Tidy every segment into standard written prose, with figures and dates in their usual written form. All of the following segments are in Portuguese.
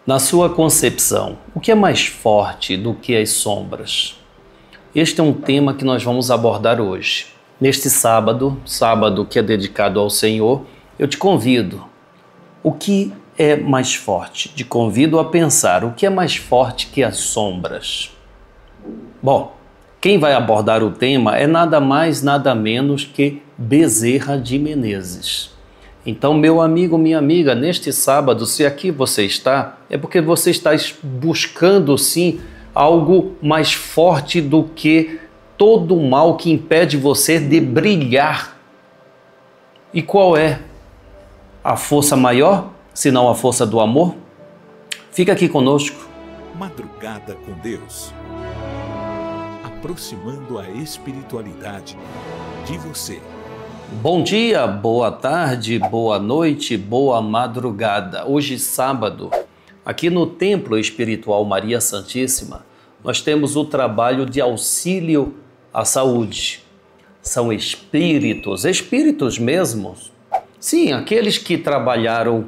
Na sua concepção, o que é mais forte do que as sombras? Este é um tema que nós vamos abordar hoje. Neste sábado que é dedicado ao Senhor, eu te convido. O que é mais forte? Te convido a pensar o que é mais forte que as sombras. Bom, quem vai abordar o tema é nada mais, nada menos que Bezerra de Menezes. Então, meu amigo, minha amiga, neste sábado, se aqui você está, é porque você está buscando, sim, algo mais forte do que todo o mal que impede você de brilhar. E qual é a força maior, se não a força do amor? Fica aqui conosco. Madrugada com Deus. Aproximando a espiritualidade de você. Bom dia, boa tarde, boa noite, boa madrugada. Hoje, sábado, aqui no Templo Espiritual Maria Santíssima, nós temos o trabalho de auxílio à saúde. São espíritos mesmos. Sim, aqueles que trabalharam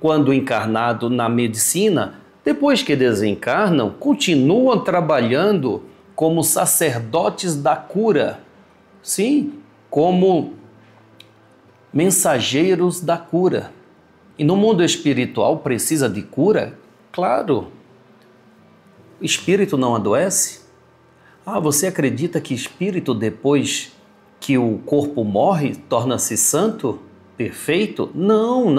quando encarnado na medicina, depois que desencarnam, continuam trabalhando como sacerdotes da cura. Sim, como mensageiros da cura. E no mundo espiritual precisa de cura? Claro. O espírito não adoece? Você acredita que espírito, depois que o corpo morre, torna-se santo? Perfeito? Não.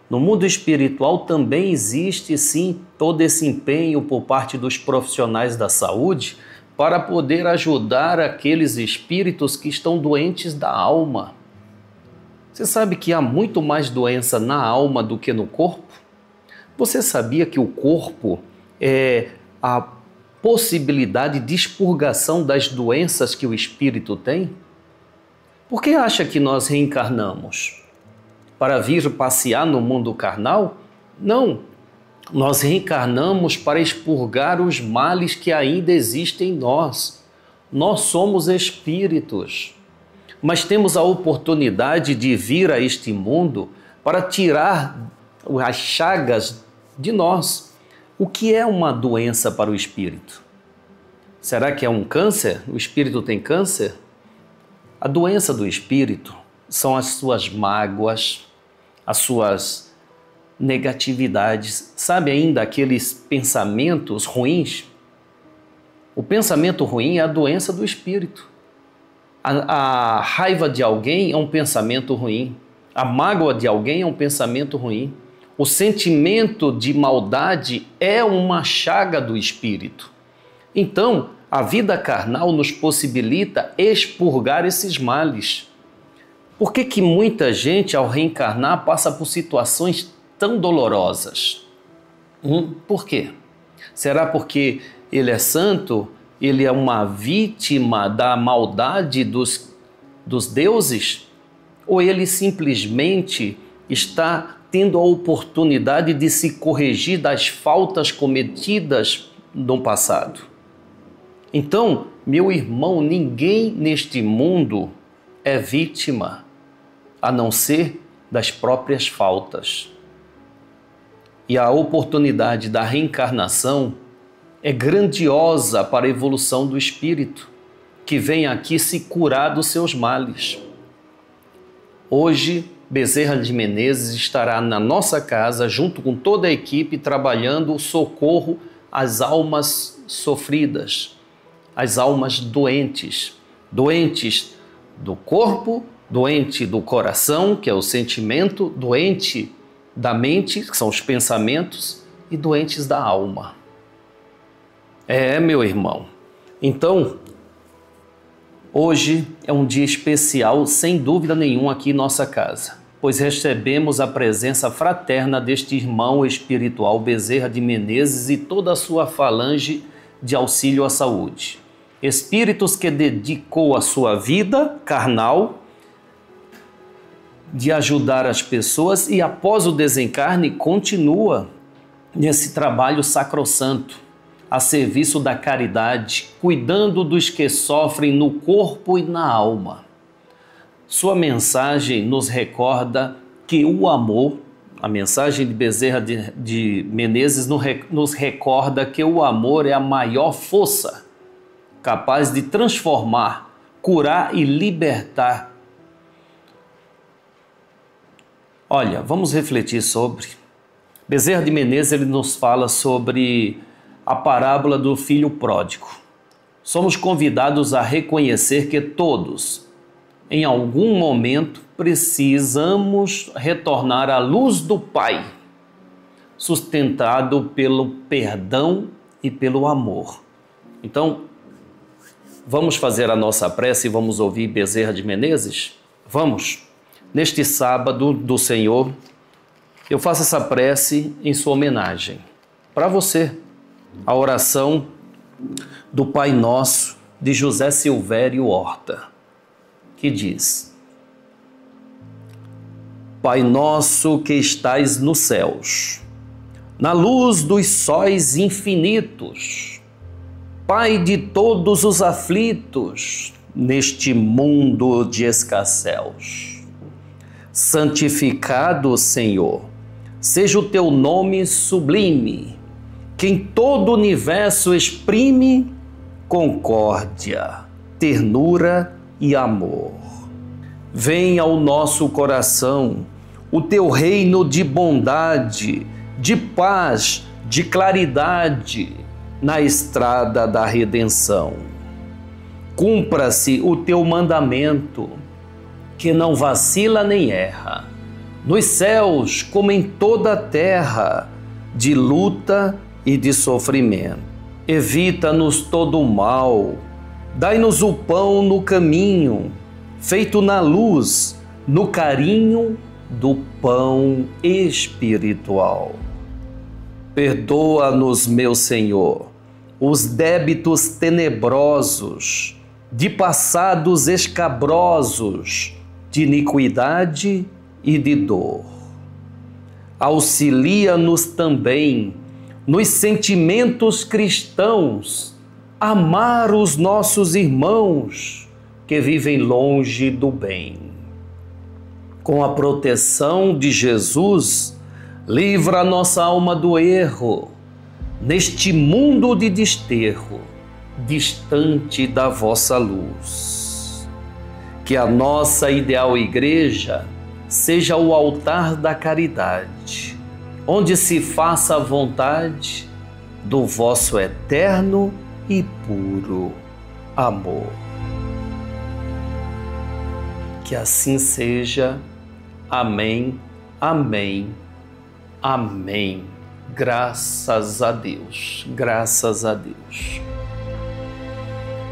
No mundo espiritual também existe, sim, todo esse empenho por parte dos profissionais da saúde para poder ajudar aqueles espíritos que estão doentes da alma. Você sabe que há muito mais doença na alma do que no corpo? Você sabia que o corpo é a possibilidade de expurgação das doenças que o espírito tem? Por que acha que nós reencarnamos? Para vir passear no mundo carnal? Não. Nós reencarnamos para expurgar os males que ainda existem em nós. Nós somos espíritos. Mas temos a oportunidade de vir a este mundo para tirar as chagas de nós. O que é uma doença para o espírito? Será que é um câncer? O espírito tem câncer? A doença do espírito são as suas mágoas, as suas negatividades. Sabe ainda aqueles pensamentos ruins? O pensamento ruim é a doença do espírito. A raiva de alguém é um pensamento ruim. A mágoa de alguém é um pensamento ruim. O sentimento de maldade é uma chaga do espírito. Então, a vida carnal nos possibilita expurgar esses males. Por que muita gente, ao reencarnar, passa por situações tão dolorosas? Por quê? Será porque ele é santo? Ele é uma vítima da maldade dos deuses? Ou ele simplesmente está tendo a oportunidade de se corrigir das faltas cometidas no passado? Então, meu irmão, ninguém neste mundo é vítima, a não ser das próprias faltas. E a oportunidade da reencarnação é grandiosa para a evolução do espírito, que vem aqui se curar dos seus males. Hoje, Bezerra de Menezes estará na nossa casa, junto com toda a equipe, trabalhando o socorro às almas sofridas, às almas doentes. Doentes do corpo, doente do coração, que é o sentimento, doente da mente, que são os pensamentos, e doentes da alma. Meu irmão. Então, hoje é um dia especial, sem dúvida nenhuma, aqui em nossa casa, pois recebemos a presença fraterna deste irmão espiritual Bezerra de Menezes e toda a sua falange de auxílio à saúde. Espíritos que dedicou a sua vida carnal de ajudar as pessoas e após o desencarne continua nesse trabalho sacrossanto, a serviço da caridade, cuidando dos que sofrem no corpo e na alma. Sua mensagem nos recorda que o amor, A mensagem de Bezerra de Menezes nos recorda que o amor é a maior força capaz de transformar, curar e libertar. Olha, vamos refletir sobre. Bezerra de Menezes ele nos fala sobre a parábola do filho pródigo. Somos convidados a reconhecer que todos, em algum momento, precisamos retornar à luz do Pai, sustentado pelo perdão e pelo amor. Então, vamos fazer a nossa prece e vamos ouvir Bezerra de Menezes? Vamos! Neste sábado do Senhor, eu faço essa prece em sua homenagem. Para você, a oração do Pai Nosso de José Silvério Horta, que diz: Pai nosso que estais nos céus, na luz dos sóis infinitos, Pai de todos os aflitos neste mundo de escarcéus, santificado, Senhor, seja o teu nome sublime, que em todo o universo exprime concórdia, ternura e amor. Venha ao nosso coração o teu reino de bondade, de paz, de claridade na estrada da redenção. Cumpra-se o teu mandamento, que não vacila nem erra, nos céus como em toda a terra, de luta e de sofrimento. Evita-nos todo o mal, dai-nos o pão no caminho, feito na luz, no carinho do pão espiritual. Perdoa-nos, meu Senhor, os débitos tenebrosos, de passados escabrosos, de iniquidade e de dor. Auxilia-nos também nos sentimentos cristãos, amar os nossos irmãos que vivem longe do bem. Com a proteção de Jesus, livra a nossa alma do erro, neste mundo de desterro, distante da vossa luz. Que a nossa ideal igreja seja o altar da caridade, onde se faça a vontade do vosso eterno e puro amor. Que assim seja. Amém, amém, amém. Graças a Deus, graças a Deus.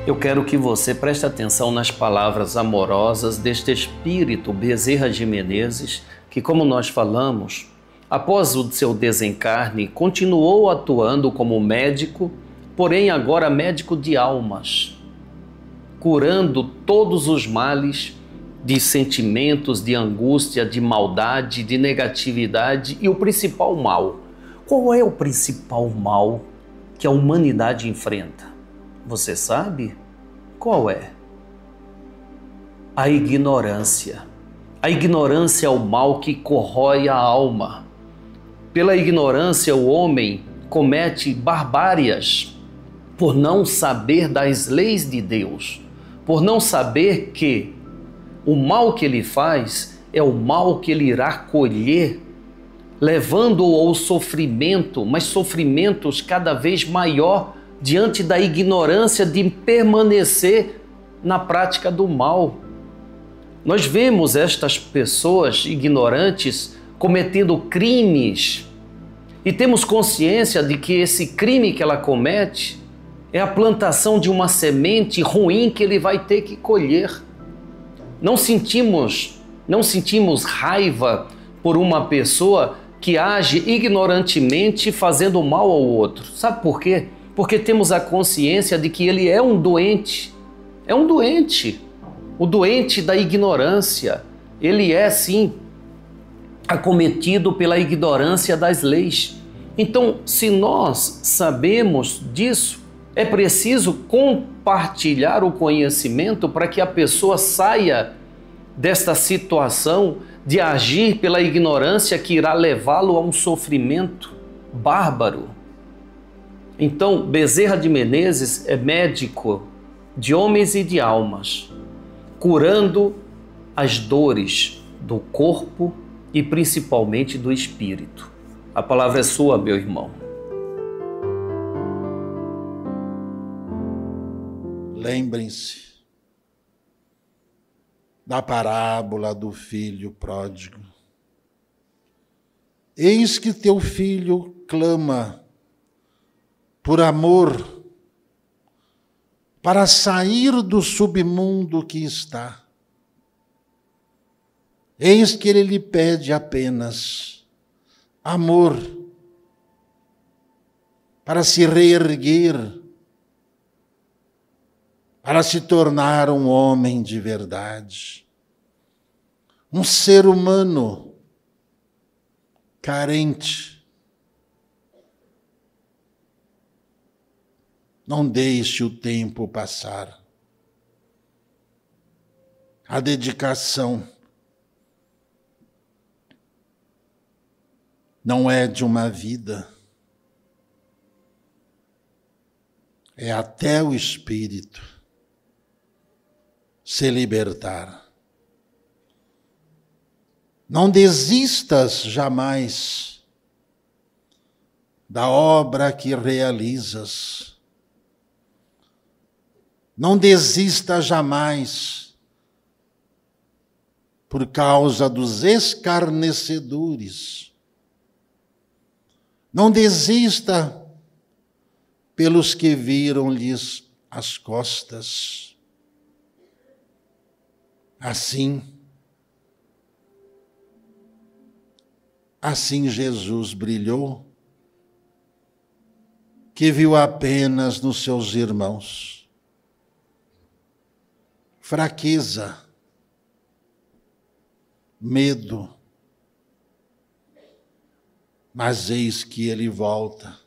Eu quero que você preste atenção nas palavras amorosas deste espírito Bezerra de Menezes, que, como nós falamos, após o seu desencarne, continuou atuando como médico, porém agora médico de almas, curando todos os males de sentimentos, de angústia, de maldade, de negatividade e o principal mal. Qual é o principal mal que a humanidade enfrenta? Você sabe? Qual é? A ignorância. A ignorância é o mal que corrói a alma. Pela ignorância, o homem comete barbárias por não saber das leis de Deus, por não saber que o mal que ele faz é o mal que ele irá colher, levando-o ao sofrimento, mas sofrimentos cada vez maior diante da ignorância de permanecer na prática do mal. Nós vemos estas pessoas ignorantes cometendo crimes e temos consciência de que esse crime que ela comete é a plantação de uma semente ruim que ele vai ter que colher. Não sentimos raiva por uma pessoa que age ignorantemente fazendo mal ao outro. Sabe por quê? Porque temos a consciência de que ele é um doente. É um doente. O doente da ignorância. Ele é, sim, acometido pela ignorância das leis. Então, se nós sabemos disso, é preciso compartilhar o conhecimento para que a pessoa saia desta situação de agir pela ignorância que irá levá-lo a um sofrimento bárbaro. Então, Bezerra de Menezes é médico de homens e de almas, curando as dores do corpo e principalmente do espírito. A palavra é sua, meu irmão. Lembrem-se da parábola do filho pródigo. Eis que teu filho clama por amor para sair do submundo que está. Eis que ele lhe pede apenas amor para se reerguer, para se tornar um homem de verdade, um ser humano carente. Não deixe o tempo passar. A dedicação não é de uma vida, é até o espírito se libertar. Não desistas jamais da obra que realizas. Não desista jamais por causa dos escarnecedores. Não desista pelos que viram-lhes as costas. Assim Jesus brilhou, que viu apenas nos seus irmãos fraqueza, medo, mas eis que ele volta.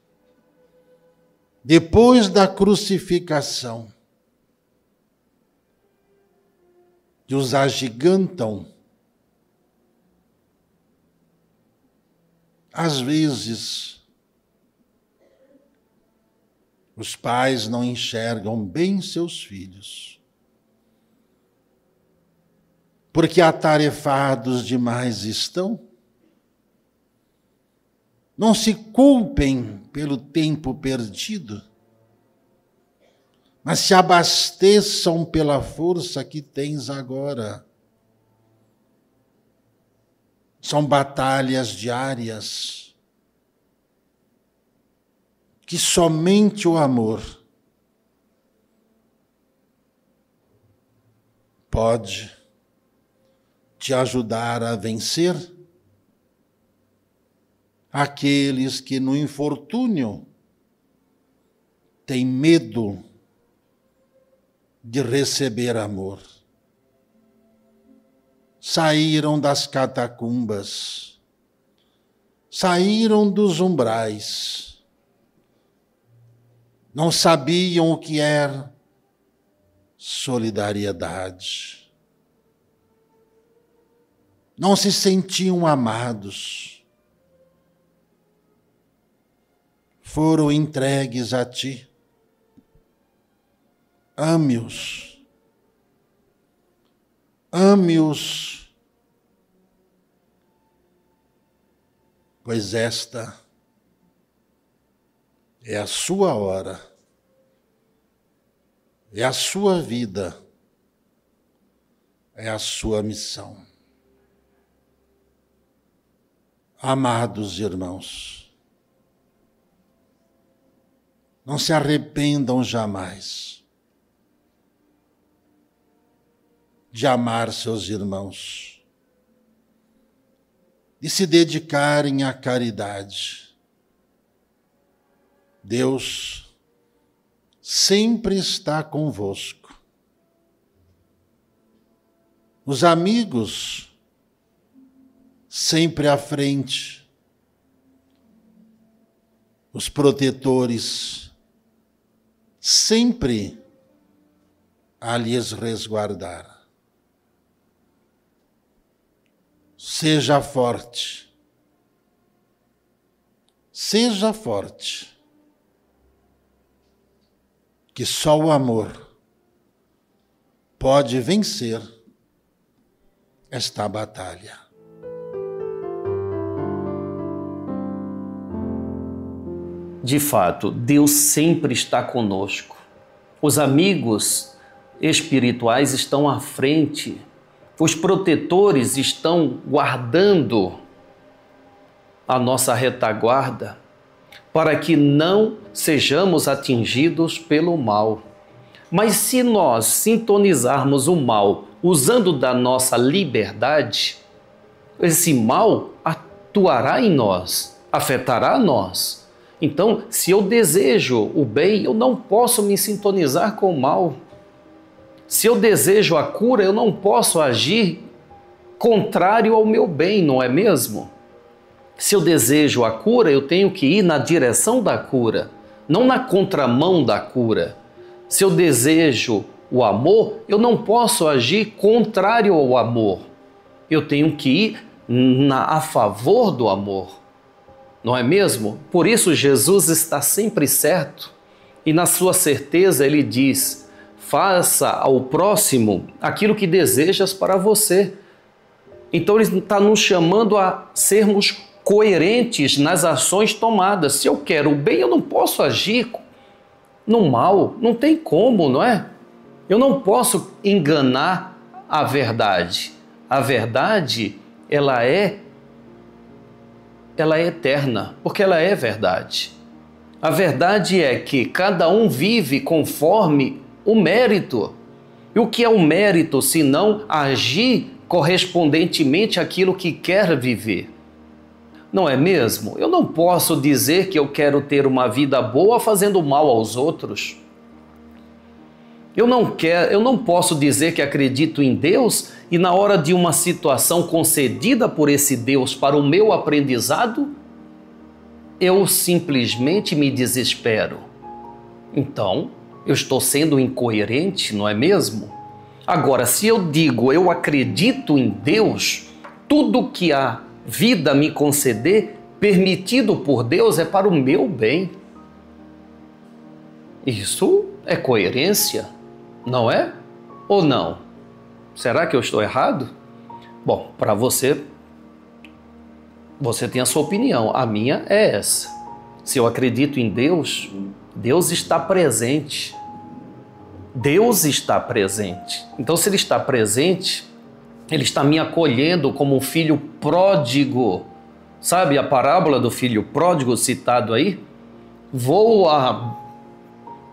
Depois da crucificação, que os agigantam, às vezes, os pais não enxergam bem seus filhos, porque atarefados demais estão. Não se culpem pelo tempo perdido, mas se abasteçam pela força que tens agora. São batalhas diárias que somente o amor pode te ajudar a vencer. Aqueles que no infortúnio têm medo de receber amor. Saíram das catacumbas, saíram dos umbrais, não sabiam o que era solidariedade. Não se sentiam amados. Foram entregues a ti. Ame-os. Ame-os, pois esta é a sua hora, é a sua vida, é a sua missão. Amados irmãos, não se arrependam jamais de amar seus irmãos, de se dedicarem à caridade. Deus sempre está convosco. Os amigos sempre à frente. Os protetores sempre a lhes resguardar. Seja forte. Seja forte. Que só o amor pode vencer esta batalha. De fato, Deus sempre está conosco. Os amigos espirituais estão à frente. Os protetores estão guardando a nossa retaguarda para que não sejamos atingidos pelo mal. Mas se nós sintonizarmos o mal usando da nossa liberdade, esse mal atuará em nós, afetará nós. Então, se eu desejo o bem, eu não posso me sintonizar com o mal. Se eu desejo a cura, eu não posso agir contrário ao meu bem, não é mesmo? Se eu desejo a cura, eu tenho que ir na direção da cura, não na contramão da cura. Se eu desejo o amor, eu não posso agir contrário ao amor. Eu tenho que ir a favor do amor, não é mesmo? Por isso Jesus está sempre certo e na sua certeza ele diz: faça ao próximo aquilo que desejas para você. Então ele está nos chamando a sermos coerentes nas ações tomadas. Se eu quero o bem, eu não posso agir no mal. Não tem como, não é? Eu não posso enganar a verdade. A verdade, ela é eterna, porque ela é verdade. A verdade é que cada um vive conforme o mérito. E o que é o mérito, se não agir correspondentemente àquilo que quer viver? Não é mesmo? Eu não posso dizer que eu quero ter uma vida boa fazendo mal aos outros. Eu não posso dizer que acredito em Deus e na hora de uma situação concedida por esse Deus para o meu aprendizado, eu simplesmente me desespero. Então, eu estou sendo incoerente, não é mesmo? Agora, se eu digo eu acredito em Deus, tudo que a vida me conceder, permitido por Deus, é para o meu bem. Isso é coerência, não é? Ou não? Será que eu estou errado? Bom, para você tem a sua opinião, a minha é essa. Se eu acredito em Deus, Deus está presente. Deus está presente. Então, se Ele está presente, Ele está me acolhendo como um filho pródigo. Sabe a parábola do filho pródigo citado aí? Vou à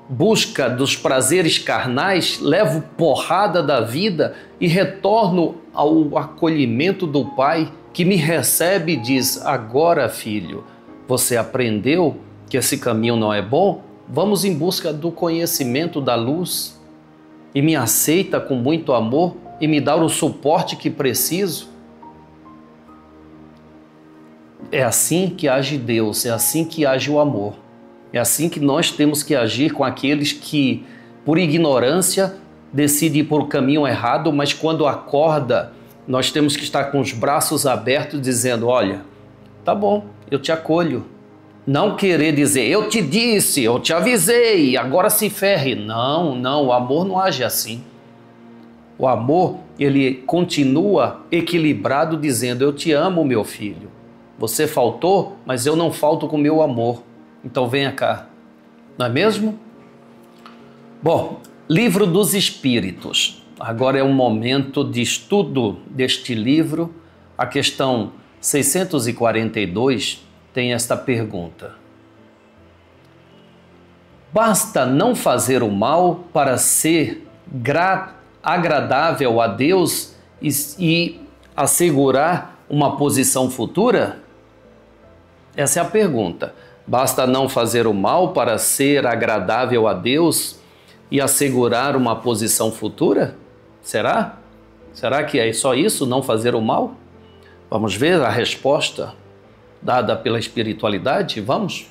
busca dos prazeres carnais, levo porrada da vida e retorno ao acolhimento do Pai que me recebe e diz: agora, filho, você aprendeu que esse caminho não é bom? Vamos em busca do conhecimento da luz. E me aceita com muito amor e me dá o suporte que preciso. É assim que age Deus, é assim que age o amor. É assim que nós temos que agir com aqueles que, por ignorância, decidem ir por o caminho errado, mas quando acorda, nós temos que estar com os braços abertos dizendo: olha, tá bom, eu te acolho. Não querer dizer, eu te disse, eu te avisei, agora se ferre. Não, o amor não age assim. O amor, ele continua equilibrado dizendo: eu te amo, meu filho. Você faltou, mas eu não falto com o meu amor. Então venha cá. Não é mesmo? Bom, Livro dos Espíritos. Agora é um momento de estudo deste livro. A questão 642 tem esta pergunta: basta não fazer o mal para ser agradável a Deus e assegurar uma posição futura? Essa é a pergunta. Basta não fazer o mal para ser agradável a Deus e assegurar uma posição futura? Será? Será que é só isso, não fazer o mal? Vamos ver a resposta dada pela espiritualidade? Vamos?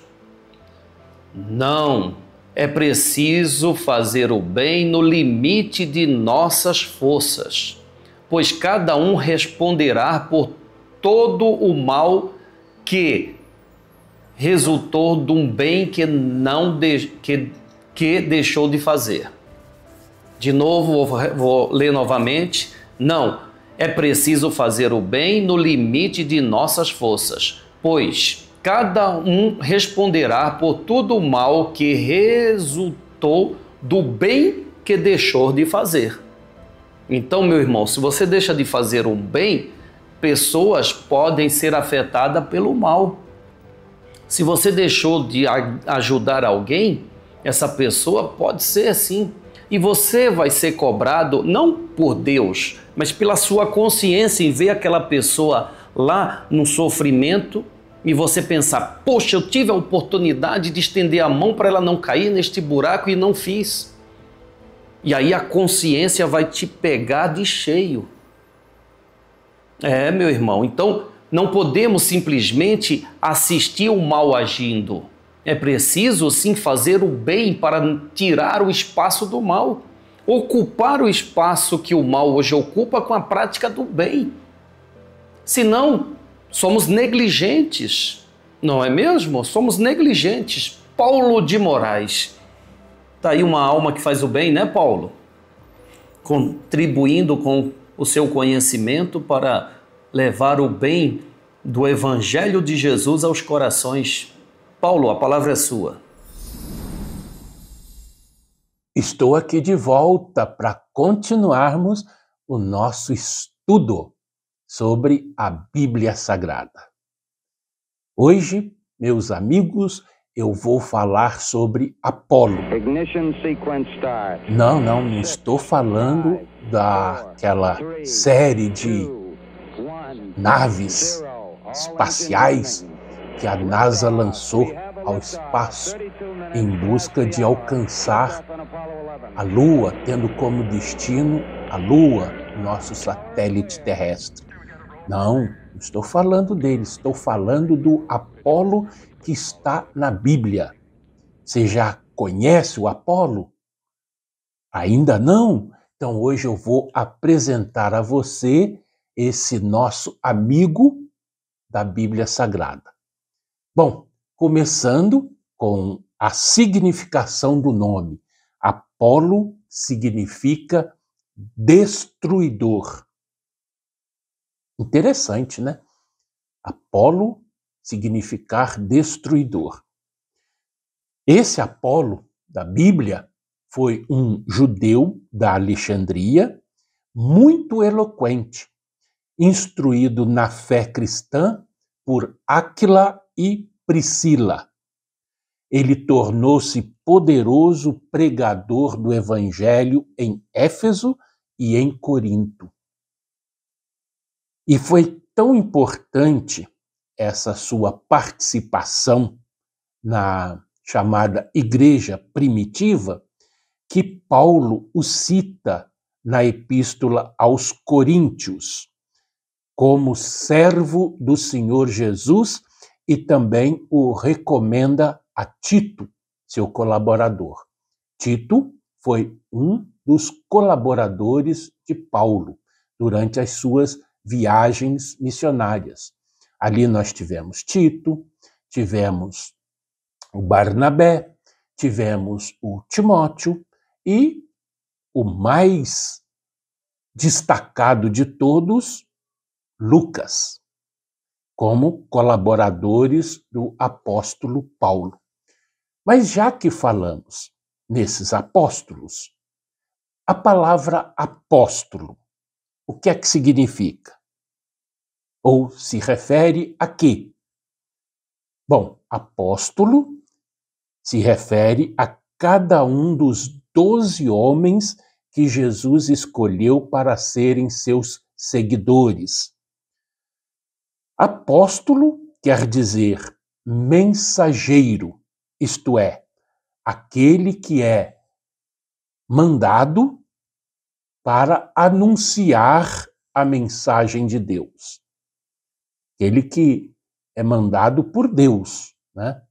Não. É preciso fazer o bem no limite de nossas forças, pois cada um responderá por todo o mal que resultou de um bem que deixou de fazer. De novo, vou ler novamente. Não, é preciso fazer o bem no limite de nossas forças, pois cada um responderá por todo o mal que resultou do bem que deixou de fazer. Então, meu irmão, se você deixa de fazer um bem, pessoas podem ser afetadas pelo mal. Se você deixou de ajudar alguém, essa pessoa pode ser assim. E você vai ser cobrado não por Deus, mas pela sua consciência em ver aquela pessoa lá no sofrimento e você pensar, poxa, eu tive a oportunidade de estender a mão para ela não cair neste buraco e não fiz. E aí a consciência vai te pegar de cheio. Meu irmão, então não podemos simplesmente assistir o mal agindo. É preciso sim fazer o bem para tirar o espaço do mal, ocupar o espaço que o mal hoje ocupa com a prática do bem. Senão, somos negligentes, não é mesmo? Somos negligentes. Paulo de Moraes. Está aí uma alma que faz o bem, né, Paulo? Contribuindo com o seu conhecimento para levar o bem do Evangelho de Jesus aos corações. Paulo, a palavra é sua. Estou aqui de volta para continuarmos o nosso estudo sobre a Bíblia Sagrada. Hoje, meus amigos, eu vou falar sobre Apolo. Não estou falando daquela série de naves espaciais que a NASA lançou ao espaço em busca de alcançar a Lua, tendo como destino a Lua, nosso satélite terrestre. Não estou falando dele, estou falando do Apolo que está na Bíblia. Você já conhece o Apolo? Ainda não? Então hoje eu vou apresentar a você esse nosso amigo da Bíblia Sagrada. Bom, começando com a significação do nome. Apolo significa destruidor. Interessante, né? Apolo significar destruidor. Esse Apolo da Bíblia foi um judeu da Alexandria, muito eloquente, instruído na fé cristã por Áquila e Priscila. Ele tornou-se poderoso pregador do Evangelho em Éfeso e em Corinto. E foi tão importante essa sua participação na chamada Igreja Primitiva que Paulo o cita na Epístola aos Coríntios como servo do Senhor Jesus e também o recomenda a Tito, seu colaborador. Tito foi um dos colaboradores de Paulo durante as suas viagens missionárias. Ali nós tivemos Tito, tivemos o Barnabé, tivemos o Timóteo e o mais destacado de todos, Lucas, como colaboradores do apóstolo Paulo. Mas já que falamos nesses apóstolos, a palavra apóstolo, o que é que significa? Ou se refere a quê? Bom, apóstolo se refere a cada um dos 12 homens que Jesus escolheu para serem seus seguidores. Apóstolo quer dizer mensageiro, isto é, aquele que é mandado para anunciar a mensagem de Deus. Aquele que é mandado por Deus, né,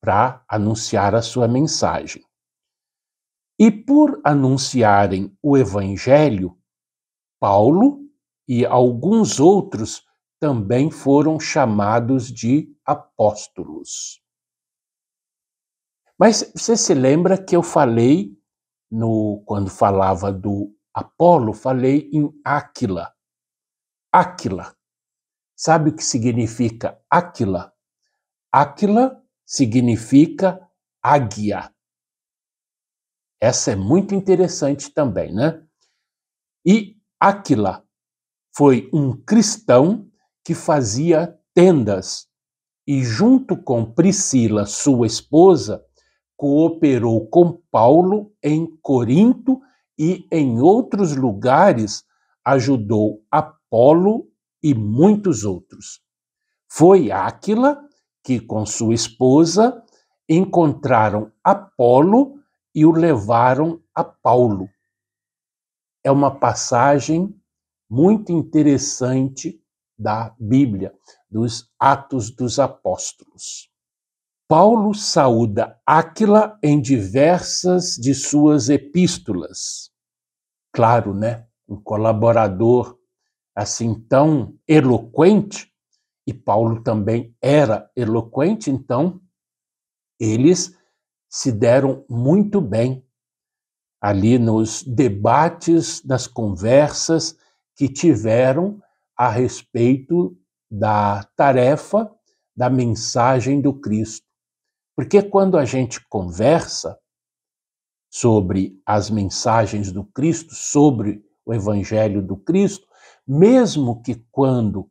para anunciar a sua mensagem. E por anunciarem o Evangelho, Paulo e alguns outros também foram chamados de apóstolos. Mas você se lembra que eu falei, quando falava do Apolo, falei em Áquila. Áquila. Sabe o que significa Áquila? Áquila significa águia. Essa é muito interessante também, né? E Áquila foi um cristão que fazia tendas e, junto com Priscila, sua esposa, cooperou com Paulo em Corinto e em outros lugares ajudou Apolo e muitos outros. Foi Áquila que, com sua esposa, encontraram Apolo e o levaram a Paulo. É uma passagem muito interessante da Bíblia, dos Atos dos Apóstolos. Paulo saúda Áquila em diversas de suas epístolas. Claro, né? Um colaborador assim tão eloquente, e Paulo também era eloquente, então eles se deram muito bem ali nos debates, nas conversas que tiveram a respeito da tarefa da mensagem do Cristo. Porque quando a gente conversa sobre as mensagens do Cristo, sobre o Evangelho do Cristo, mesmo que quando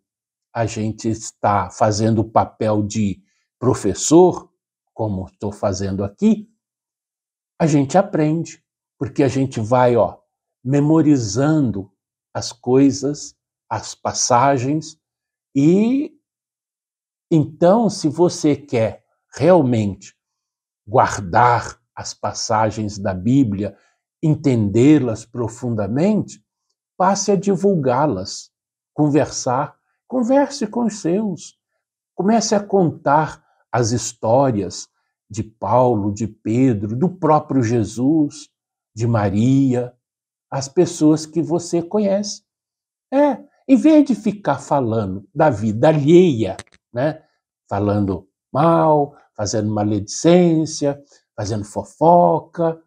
a gente está fazendo o papel de professor, como estou fazendo aqui, a gente aprende, porque a gente vai memorizando as coisas, as passagens, e então, se você quer realmente guardar as passagens da Bíblia, entendê-las profundamente, passe a divulgá-las, converse com os seus, comece a contar as histórias de Paulo, de Pedro, do próprio Jesus, de Maria, as pessoas que você conhece. Em vez de ficar falando da vida alheia, né? Falando mal, fazendo maledicência, fazendo fofoca.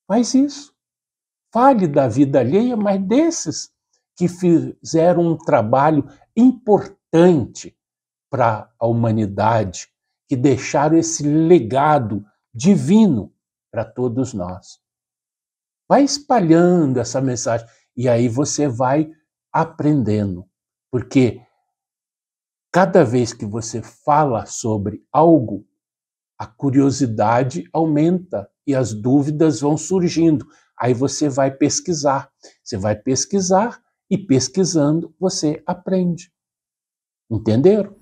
Faz isso. Fale da vida alheia, mas desses que fizeram um trabalho importante para a humanidade, que deixaram esse legado divino para todos nós. Vai espalhando essa mensagem e aí você vai aprendendo, porque cada vez que você fala sobre algo, a curiosidade aumenta e as dúvidas vão surgindo. Aí você vai pesquisar. Você vai pesquisar e pesquisando você aprende. Entenderam?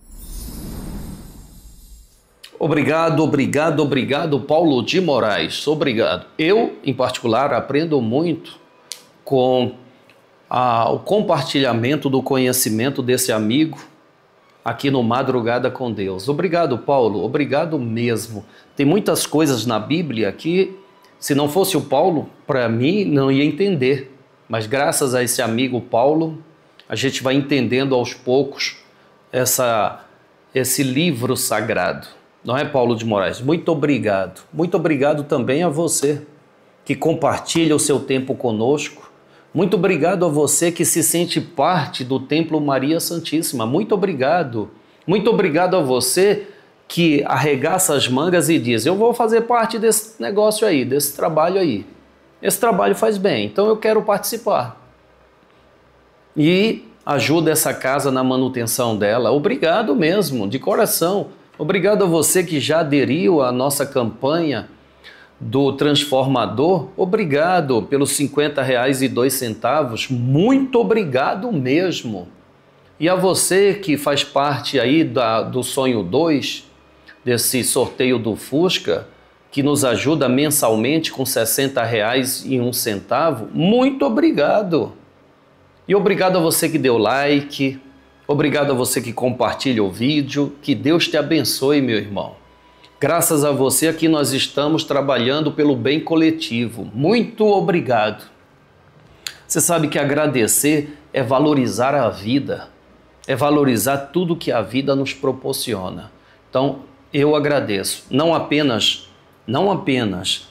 Obrigado, Paulo de Moraes. Obrigado. Eu, em particular, aprendo muito com o compartilhamento do conhecimento desse amigo aqui no Madrugada com Deus. Obrigado, Paulo. Obrigado mesmo. Tem muitas coisas na Bíblia que, se não fosse o Paulo, para mim, não ia entender. Mas graças a esse amigo Paulo, a gente vai entendendo aos poucos esse livro sagrado. Não é, Paulo de Moraes? Muito obrigado. Muito obrigado também a você que compartilha o seu tempo conosco. Muito obrigado a você que se sente parte do Templo Maria Santíssima. Muito obrigado. Muito obrigado a você que arregaça as mangas e diz: eu vou fazer parte desse negócio aí, desse trabalho aí. Esse trabalho faz bem, então eu quero participar. E ajuda essa casa na manutenção dela. Obrigado mesmo, de coração. Obrigado a você que já aderiu à nossa campanha do Transformador. Obrigado pelos R$50,02. Muito obrigado mesmo. E a você que faz parte aí do Sonho 2, desse sorteio do Fusca, que nos ajuda mensalmente com R$60,01. Muito obrigado. E obrigado a você que deu like. Obrigado a você que compartilha o vídeo. Que Deus te abençoe, meu irmão. Graças a você aqui nós estamos trabalhando pelo bem coletivo. Muito obrigado. Você sabe que agradecer é valorizar a vida. é valorizar tudo que a vida nos proporciona. Então, eu agradeço, não apenas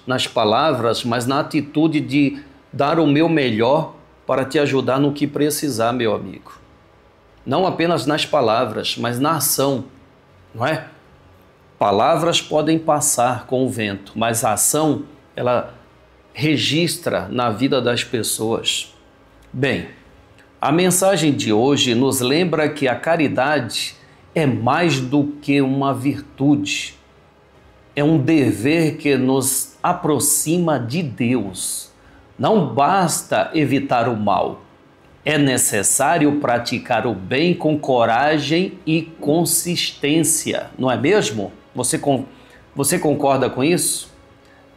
nas palavras, mas na atitude de dar o meu melhor para te ajudar no que precisar, meu amigo. Não apenas nas palavras, mas na ação, não é? Palavras podem passar com o vento, mas a ação, ela registra na vida das pessoas. Bem, a mensagem de hoje nos lembra que a caridade é mais do que uma virtude. É um dever que nos aproxima de Deus. Não basta evitar o mal. É necessário praticar o bem com coragem e consistência, não é mesmo? Você concorda com isso?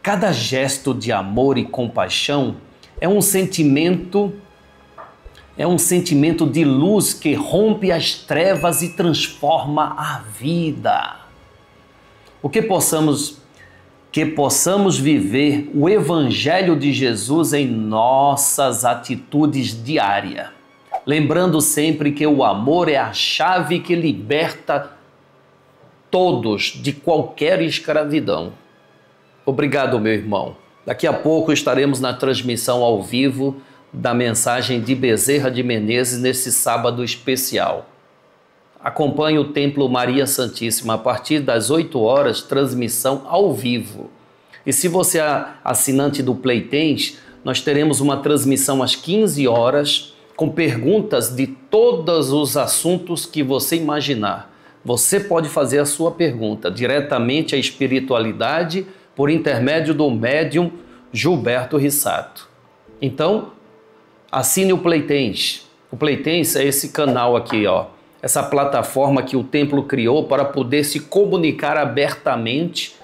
Cada gesto de amor e compaixão é um sentimento de luz que rompe as trevas e transforma a vida. Que possamos viver o Evangelho de Jesus em nossas atitudes diárias, lembrando sempre que o amor é a chave que liberta todos de qualquer escravidão. Obrigado, meu irmão. Daqui a pouco estaremos na transmissão ao vivo da mensagem de Bezerra de Menezes nesse sábado especial. Acompanhe o Templo Maria Santíssima a partir das 8 horas, transmissão ao vivo. E se você é assinante do Playtens, nós teremos uma transmissão às 15 horas com perguntas de todos os assuntos que você imaginar. Você pode fazer a sua pergunta diretamente à espiritualidade por intermédio do médium Gilberto Rissato. Então, assine o Playtens. O Playtens é esse canal aqui, ó. Essa plataforma que o templo criou para poder se comunicar abertamente,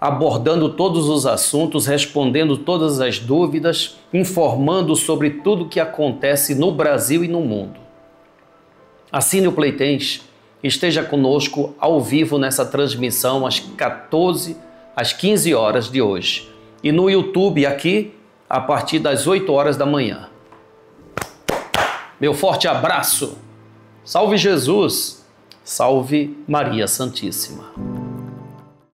abordando todos os assuntos, respondendo todas as dúvidas, informando sobre tudo o que acontece no Brasil e no mundo. Assine o Playtens, esteja conosco ao vivo nessa transmissão às 15 horas de hoje. E no YouTube aqui, a partir das 8 horas da manhã. Meu forte abraço! Salve Jesus! Salve Maria Santíssima!